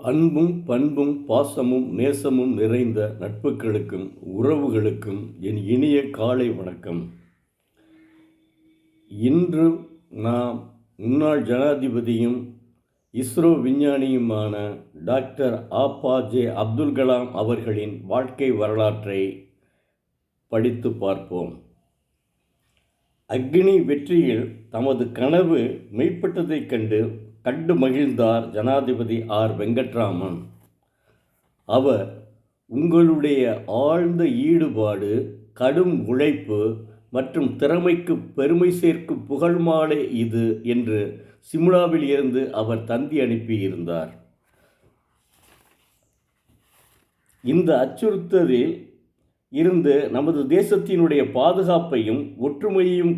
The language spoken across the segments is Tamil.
அன்பும் பண்பும் பாசமும் நேசமும் நிறைந்த நட்புகளுக்கும் உறவுகளுக்கும் என் இனிய காலை வணக்கம். இன்று நாம் முன்னாள் ஜனாதிபதியும் இஸ்ரோ விஞ்ஞானியுமான டாக்டர் ஆ.ப.ஜே. அப்துல் கலாம் அவர்களின் வாழ்க்கை வரலாற்றை படித்து பார்ப்போம். அக்னி வெற்றியில் தமது கனவு மெய்ப்பட்டதைக் கண்டு மகிழ்ந்தார் ஜனாதிபதி ஆர். வெங்கட்ராமன். அவர், உங்களுடைய ஆழ்ந்த ஈடுபாடு, கடும் உழைப்பு மற்றும் திறமைக்கு பெருமை சேர்க்கும் புகழ் மாலை இது என்று சிம்லாவில் இருந்து அவர் தந்தி அனுப்பியிருந்தார். இந்த அச்சுறுத்தலில் இருந்து நமது தேசத்தினுடைய பாதுகாப்பையும் ஒற்றுமையையும்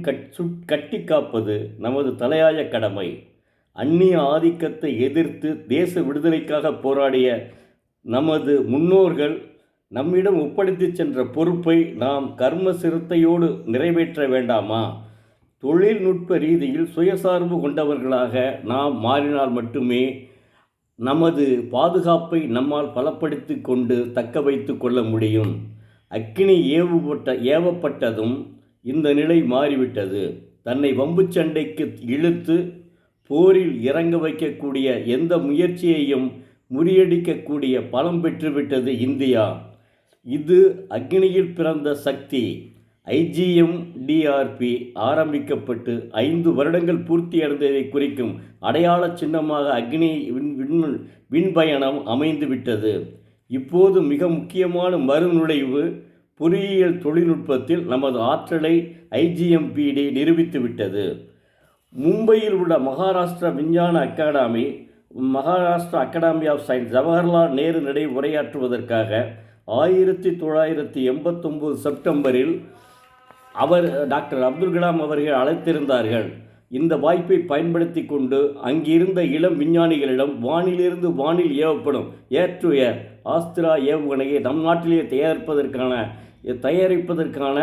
கட்டி காப்பது நமது தலையாய கடமை. அந்நிய ஆதிக்கத்தை எதிர்த்து தேச விடுதலைக்காக போராடிய நமது முன்னோர்கள் நம்மிடம் ஒப்படைத்து சென்ற பொறுப்பை நாம் கர்ம சிரத்தையோடு நிறைவேற்ற வேண்டாமா? தொழில்நுட்ப ரீதியில் சுயசார்பு கொண்டவர்களாக நாம் மாறினால் மட்டுமே நமது பாதுகாப்பை நம்மால் பலப்படுத்தி கொண்டு தக்க வைத்து கொள்ள முடியும். அக்கினி ஏவப்பட்டதும் இந்த நிலை மாறிவிட்டது. தன்னை வம்பு சண்டைக்கு இழுத்து போரில் இறங்க வைக்கக்கூடிய எந்த முயற்சியையும் முறியடிக்கக்கூடிய பலம் பெற்றுவிட்டது இந்தியா. இது அக்னியில் பிறந்த சக்தி. IGMDRP ஆரம்பிக்கப்பட்டு 5 வருடங்கள் பூர்த்தியடைந்ததை குறிக்கும் அடையாள சின்னமாக அக்னி விண்பயணம் அமைந்துவிட்டது. இப்போது மிக முக்கியமான மறுநுழைவு பொறியியல் தொழில்நுட்பத்தில் நமது ஆற்றலை IGMPD நிரூபித்துவிட்டது. மும்பையில் உள்ள மகாராஷ்டிரா விஞ்ஞான academy, Maharashtra academy of science Jawaharlal Nehru நடை உரையாற்றுவதற்காக 1989 செப்டம்பரில் டாக்டர் அப்துல் கலாம் அவர்கள் அழைத்திருந்தார்கள். இந்த வாய்ப்பை பயன்படுத்தி கொண்டு அங்கிருந்த இளம் விஞ்ஞானிகளிடம் வானிலிருந்து வானில் ஏவப்படும் ஏர் டு ஏர் ஆஸ்திரா ஏவுகணையை நம் நாட்டிலே தயாரிப்பதற்கான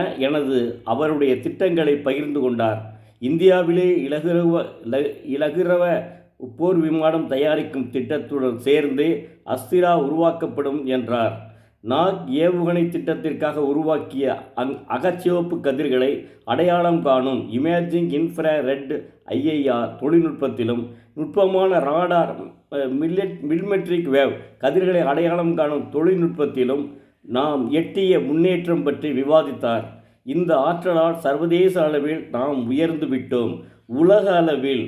அவருடைய திட்டங்களை பகிர்ந்து கொண்டார். இந்தியாவிலே இலகுரவ போர் விமானம் தயாரிக்கும் திட்டத்துடன் சேர்ந்து அஸ்திரா உருவாக்கப்படும் என்றார். நாக் ஏவுகணை திட்டத்திற்காக உருவாக்கிய அகச்சிவப்பு கதிர்களை அடையாளம் காணும் இமேஜிங் இன்ஃப்ராரெட் IIR தொழில்நுட்பத்திலும், நுட்பமான ராடார் மில்மெட்ரிக் வேவ் கதிர்களை அடையாளம் காணும் தொழில்நுட்பத்திலும் நாம் எட்டிய முன்னேற்றம் பற்றி விவாதித்தார். இந்த ஆற்றலால் சர்வதேச அளவில் நாம் உயர்ந்து விட்டோம். உலக அளவில்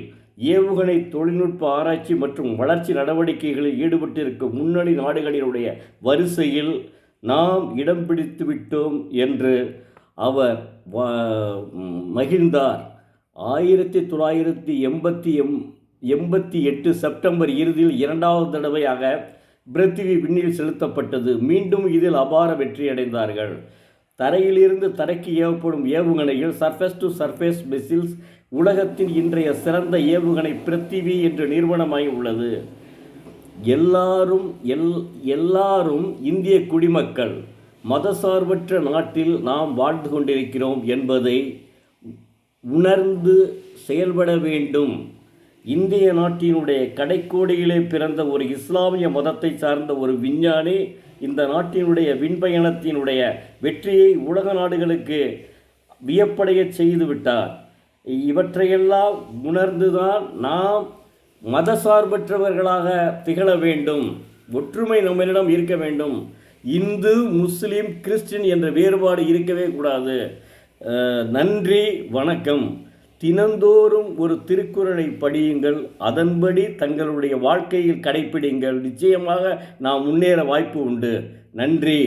ஏவுகணை தொழில்நுட்ப ஆராய்ச்சி மற்றும் வளர்ச்சி நடவடிக்கைகளில் ஈடுபட்டிருக்கும் முன்னணி நாடுகளினுடைய வரிசையில் நாம் இடம் பிடித்து விட்டோம் என்று அவர் மகிழ்ந்தார். 1988 செப்டம்பர் இறுதியில் 2வது தடவையாக பிருத்திவி விண்ணில் செலுத்தப்பட்டது. மீண்டும் இதில் அபார வெற்றியடைந்தார்கள். தரையிலிருந்து தரைக்கு ஏவப்படும் ஏவுகணையில் சர்ஃபேஸ் டு சர்ஃபேஸ் மிசில்ஸ் உலகத்தின் இன்றைய சிறந்த ஏவுகணை பிருத்திவி என்ற நிறுவனமாய் உள்ளது. எல்லாரும் இந்திய குடிமக்கள். மதசார்பற்ற நாட்டில் நாம் வாழ்ந்து கொண்டிருக்கிறோம் என்பதை உணர்ந்து செயல்பட வேண்டும். இந்திய நாட்டினுடைய கடைக்கோடியிலே பிறந்த ஒரு இஸ்லாமிய மதத்தை சார்ந்த ஒரு விஞ்ஞானி இந்த நாட்டினுடைய விண்பயணத்தினுடைய வெற்றியை உலக நாடுகளுக்கு வியப்படைய செய்து விட்டார். இவற்றையெல்லாம் உணர்ந்துதான் நாம் மதசார்பற்றவர்களாக திகழ வேண்டும். ஒற்றுமை நம்மளிடம் இருக்க வேண்டும். இந்து, முஸ்லீம், கிறிஸ்டின் என்ற வேறுபாடு இருக்கவே கூடாது. நன்றி, வணக்கம். தினந்தோறும் ஒரு திருக்குறளை படியுங்கள். அதன்படி தங்களுடைய வாழ்க்கையில் கடைப்பிடிங்கள். நிச்சயமாக நாம் முன்னேற வாய்ப்பு உண்டு. நன்றி.